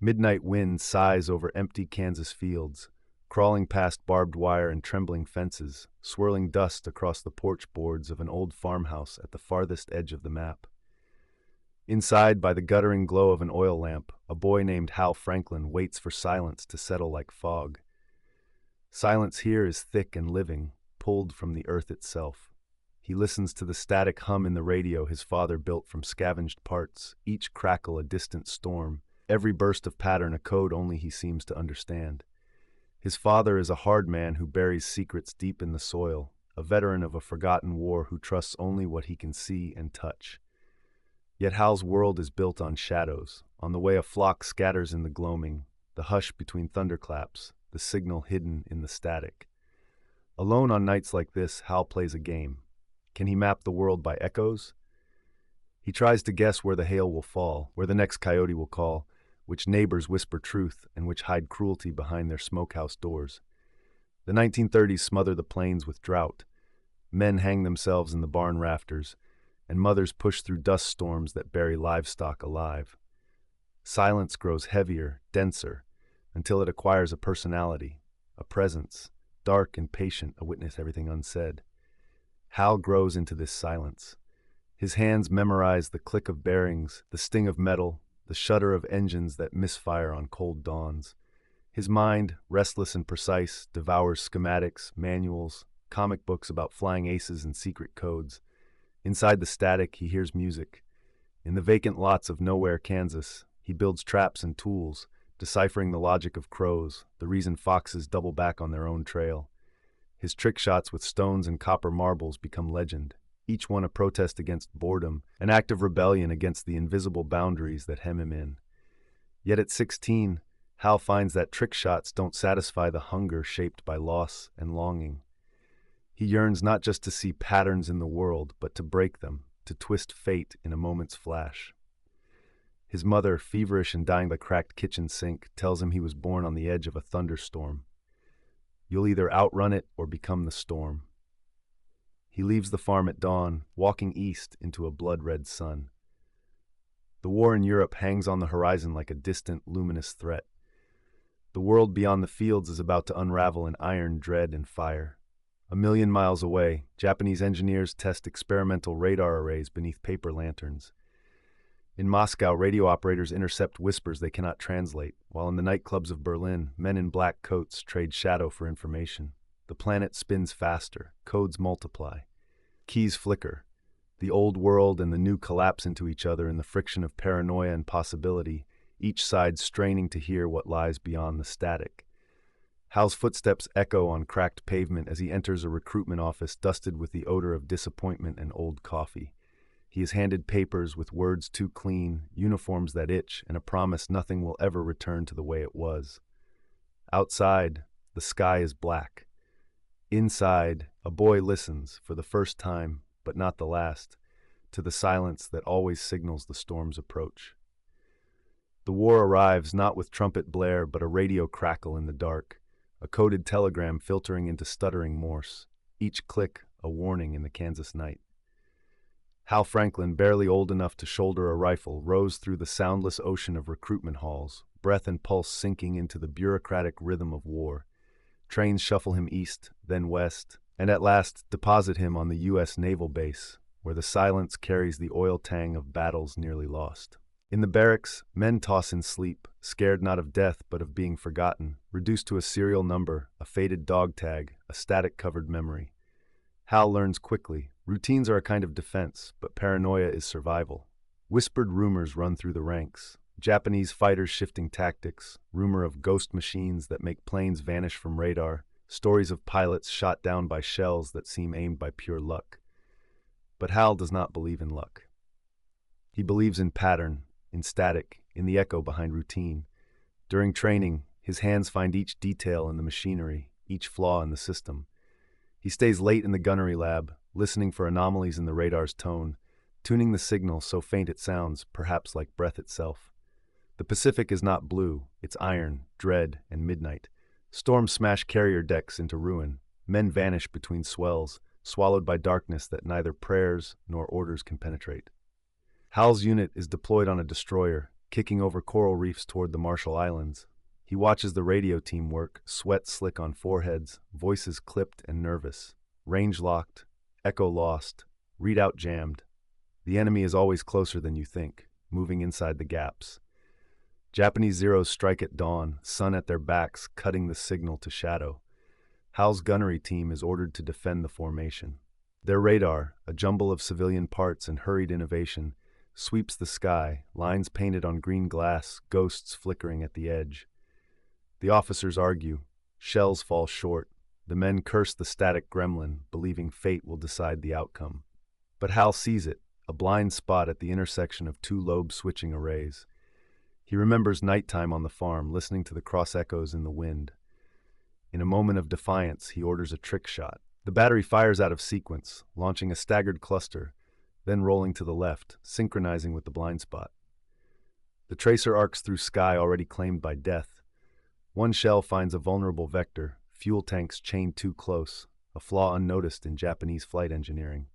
Midnight wind sighs over empty Kansas fields, crawling past barbed wire and trembling fences, swirling dust across the porch boards of an old farmhouse at the farthest edge of the map. Inside, by the guttering glow of an oil lamp, a boy named Hal Franklin waits for silence to settle like fog. Silence here is thick and living, pulled from the earth itself. He listens to the static hum in the radio his father built from scavenged parts, each crackle a distant storm, every burst of pattern a code only he seems to understand. His father is a hard man who buries secrets deep in the soil, a veteran of a forgotten war who trusts only what he can see and touch. Yet Hal's world is built on shadows, on the way a flock scatters in the gloaming, the hush between thunderclaps, the signal hidden in the static. Alone on nights like this, Hal plays a game. Can he map the world by echoes? He tries to guess where the hail will fall, where the next coyote will call, which neighbors whisper truth and which hide cruelty behind their smokehouse doors. The 1930s smother the plains with drought. Men hang themselves in the barn rafters, and mothers push through dust storms that bury livestock alive. Silence grows heavier, denser, until it acquires a personality, a presence, dark and patient, a witness everything unsaid. Hal grows into this silence. His hands memorize the click of bearings, the sting of metal, the shudder of engines that misfire on cold dawns. His mind, restless and precise, devours schematics, manuals, comic books about flying aces and secret codes. Inside the static, he hears music. In the vacant lots of nowhere, Kansas, he builds traps and tools, deciphering the logic of crows, the reason foxes double back on their own trail. His trick shots with stones and copper marbles become legend, each one a protest against boredom, an act of rebellion against the invisible boundaries that hem him in. Yet at 16, Hal finds that trick shots don't satisfy the hunger shaped by loss and longing. He yearns not just to see patterns in the world, but to break them, to twist fate in a moment's flash. His mother, feverish and dying by the cracked kitchen sink, tells him he was born on the edge of a thunderstorm. You'll either outrun it or become the storm. He leaves the farm at dawn, walking east into a blood-red sun. The war in Europe hangs on the horizon like a distant, luminous threat. The world beyond the fields is about to unravel in iron dread and fire. A million miles away, Japanese engineers test experimental radar arrays beneath paper lanterns. In Moscow, radio operators intercept whispers they cannot translate, while in the nightclubs of Berlin, men in black coats trade shadow for information. The planet spins faster, codes multiply. Keys flicker. The old world and the new collapse into each other in the friction of paranoia and possibility, each side straining to hear what lies beyond the static. Hal's footsteps echo on cracked pavement as he enters a recruitment office dusted with the odor of disappointment and old coffee. He is handed papers with words too clean, uniforms that itch, and a promise nothing will ever return to the way it was. Outside, the sky is black. Inside, a boy listens, for the first time, but not the last, to the silence that always signals the storm's approach. The war arrives not with trumpet blare, but a radio crackle in the dark, a coded telegram filtering into stuttering Morse, each click a warning in the Kansas night. Hal Franklin, barely old enough to shoulder a rifle, rose through the soundless ocean of recruitment halls, breath and pulse sinking into the bureaucratic rhythm of war. Trains shuffle him east, then west, and at last deposit him on the U.S. naval base, where the silence carries the oil tang of battles nearly lost. In the barracks, men toss in sleep, scared not of death but of being forgotten, reduced to a serial number, a faded dog tag, a static-covered memory. Hal learns quickly. Routines are a kind of defense, but paranoia is survival. Whispered rumors run through the ranks. Japanese fighters shifting tactics, rumor of ghost machines that make planes vanish from radar, stories of pilots shot down by shells that seem aimed by pure luck. But Hal does not believe in luck. He believes in pattern, in static, in the echo behind routine. During training, his hands find each detail in the machinery, each flaw in the system. He stays late in the gunnery lab, listening for anomalies in the radar's tone, tuning the signal so faint it sounds, perhaps like breath itself. The Pacific is not blue, it's iron, dread, and midnight. Storms smash carrier decks into ruin. Men vanish between swells, swallowed by darkness that neither prayers nor orders can penetrate. Hal's unit is deployed on a destroyer, kicking over coral reefs toward the Marshall Islands. He watches the radio team work, sweat slick on foreheads, voices clipped and nervous. Range locked, echo lost, readout jammed. The enemy is always closer than you think, moving inside the gaps. Japanese Zeros strike at dawn, sun at their backs, cutting the signal to shadow. Hal's gunnery team is ordered to defend the formation. Their radar, a jumble of civilian parts and hurried innovation, sweeps the sky, lines painted on green glass, ghosts flickering at the edge. The officers argue. Shells fall short. The men curse the static gremlin, believing fate will decide the outcome. But Hal sees it, a blind spot at the intersection of two lobe-switching arrays. He remembers nighttime on the farm, listening to the cross-echoes in the wind. In a moment of defiance, he orders a trick shot. The battery fires out of sequence, launching a staggered cluster, then rolling to the left, synchronizing with the blind spot. The tracer arcs through sky already claimed by death. One shell finds a vulnerable vector, fuel tanks chained too close, a flaw unnoticed in Japanese flight engineering.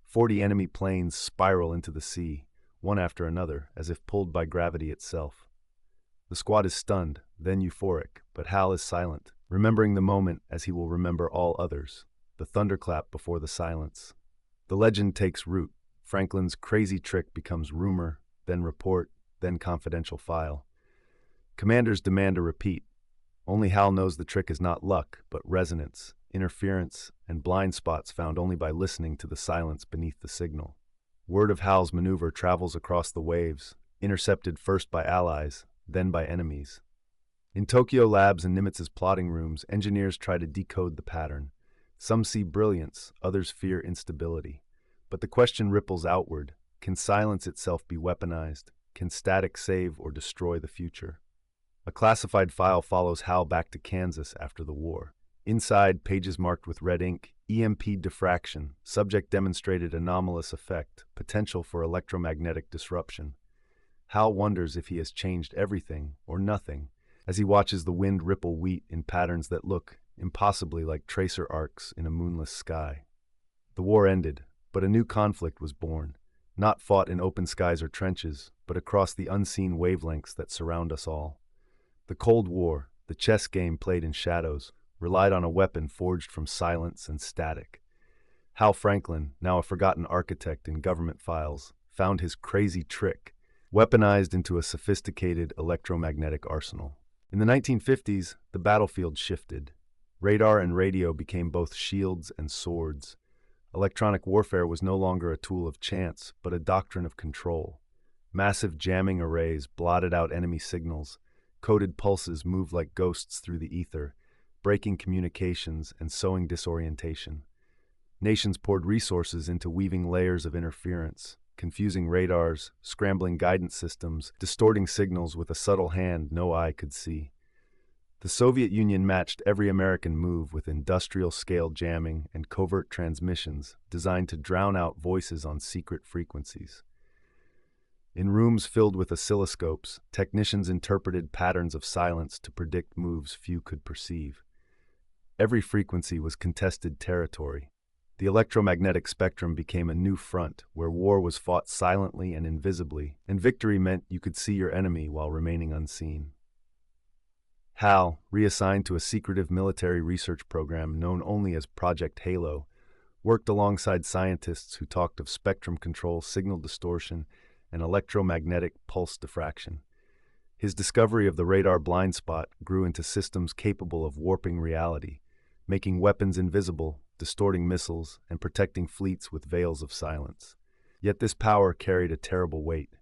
40 enemy planes spiral into the sea, one after another, as if pulled by gravity itself. The squad is stunned, then euphoric, but Hal is silent, remembering the moment as he will remember all others, the thunderclap before the silence. The legend takes root. Franklin's crazy trick becomes rumor, then report, then confidential file. Commanders demand a repeat. Only Hal knows the trick is not luck, but resonance, interference, and blind spots found only by listening to the silence beneath the signal. Word of Hal's maneuver travels across the waves, intercepted first by allies, then by enemies. In Tokyo labs and Nimitz's plotting rooms, engineers try to decode the pattern. Some see brilliance, others fear instability. But the question ripples outward. Can silence itself be weaponized? Can static save or destroy the future? A classified file follows Hal back to Kansas after the war. Inside, pages marked with red ink, EMP diffraction, subject demonstrated anomalous effect, potential for electromagnetic disruption. Hal wonders if he has changed everything or nothing as he watches the wind ripple wheat in patterns that look impossibly like tracer arcs in a moonless sky. The war ended, but a new conflict was born, not fought in open skies or trenches, but across the unseen wavelengths that surround us all. The Cold War, the chess game played in shadows, relied on a weapon forged from silence and static. Hal Franklin, now a forgotten architect in government files, found his crazy trick, weaponized into a sophisticated electromagnetic arsenal. In the 1950s, the battlefield shifted. Radar and radio became both shields and swords. Electronic warfare was no longer a tool of chance, but a doctrine of control. Massive jamming arrays blotted out enemy signals. Coded pulses moved like ghosts through the ether, breaking communications and sowing disorientation. Nations poured resources into weaving layers of interference, confusing radars, scrambling guidance systems, distorting signals with a subtle hand no eye could see. The Soviet Union matched every American move with industrial-scale jamming and covert transmissions designed to drown out voices on secret frequencies. In rooms filled with oscilloscopes, technicians interpreted patterns of silence to predict moves few could perceive. Every frequency was contested territory. The electromagnetic spectrum became a new front where war was fought silently and invisibly, and victory meant you could see your enemy while remaining unseen. Hal, reassigned to a secretive military research program known only as Project Halo, worked alongside scientists who talked of spectrum control, signal distortion, and electromagnetic pulse diffraction. His discovery of the radar blind spot grew into systems capable of warping reality, making weapons invisible, distorting missiles, and protecting fleets with veils of silence. Yet this power carried a terrible weight.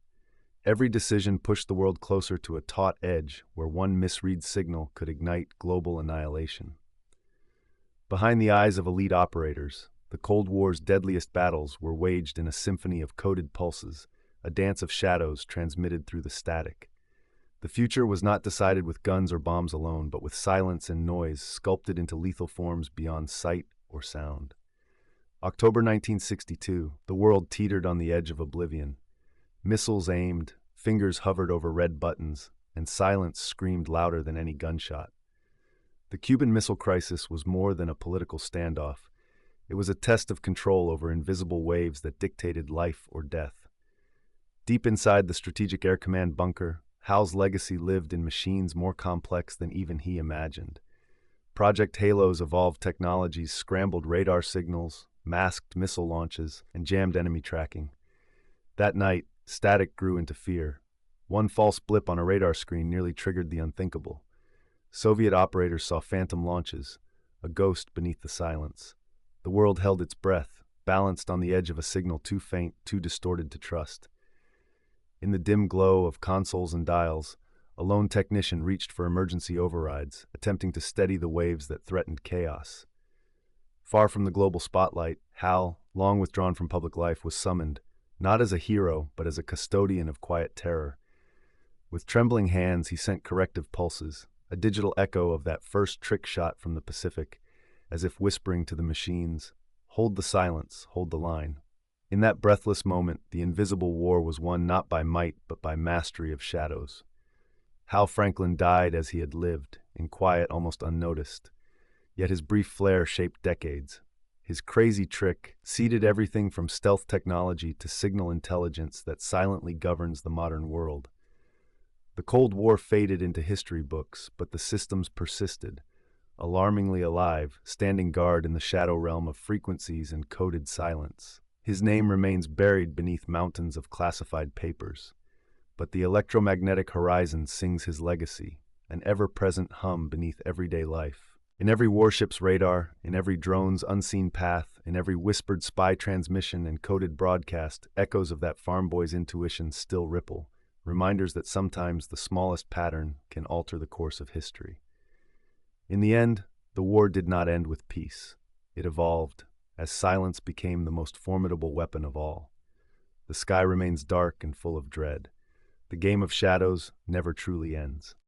Every decision pushed the world closer to a taut edge where one misread signal could ignite global annihilation. Behind the eyes of elite operators, the Cold War's deadliest battles were waged in a symphony of coded pulses, a dance of shadows transmitted through the static. The future was not decided with guns or bombs alone, but with silence and noise sculpted into lethal forms beyond sight or sound. October 1962, the world teetered on the edge of oblivion. Missiles aimed, fingers hovered over red buttons, and silence screamed louder than any gunshot. The Cuban Missile Crisis was more than a political standoff. It was a test of control over invisible waves that dictated life or death. Deep inside the Strategic Air Command bunker, Hal's legacy lived in machines more complex than even he imagined. Project Halo's evolved technologies scrambled radar signals, masked missile launches, and jammed enemy tracking. That night, static grew into fear. One false blip on a radar screen nearly triggered the unthinkable. Soviet operators saw phantom launches, a ghost beneath the silence. The world held its breath, balanced on the edge of a signal too faint, too distorted to trust. In the dim glow of consoles and dials, a lone technician reached for emergency overrides, attempting to steady the waves that threatened chaos. Far from the global spotlight, Hal, long withdrawn from public life, was summoned, not as a hero, but as a custodian of quiet terror. With trembling hands, he sent corrective pulses, a digital echo of that first trick shot from the Pacific, as if whispering to the machines, "Hold the silence, hold the line." In that breathless moment, the invisible war was won not by might, but by mastery of shadows. Hal Franklin died as he had lived, in quiet, almost unnoticed. Yet his brief flare shaped decades. His crazy trick seeded everything from stealth technology to signal intelligence that silently governs the modern world. The Cold War faded into history books, but the systems persisted, alarmingly alive, standing guard in the shadow realm of frequencies and coded silence. His name remains buried beneath mountains of classified papers, but the electromagnetic horizon sings his legacy, an ever-present hum beneath everyday life. In every warship's radar, in every drone's unseen path, in every whispered spy transmission and coded broadcast, echoes of that farm boy's intuition still ripple, reminders that sometimes the smallest pattern can alter the course of history. In the end, the war did not end with peace. It evolved, as silence became the most formidable weapon of all. The sky remains dark and full of dread. The game of shadows never truly ends.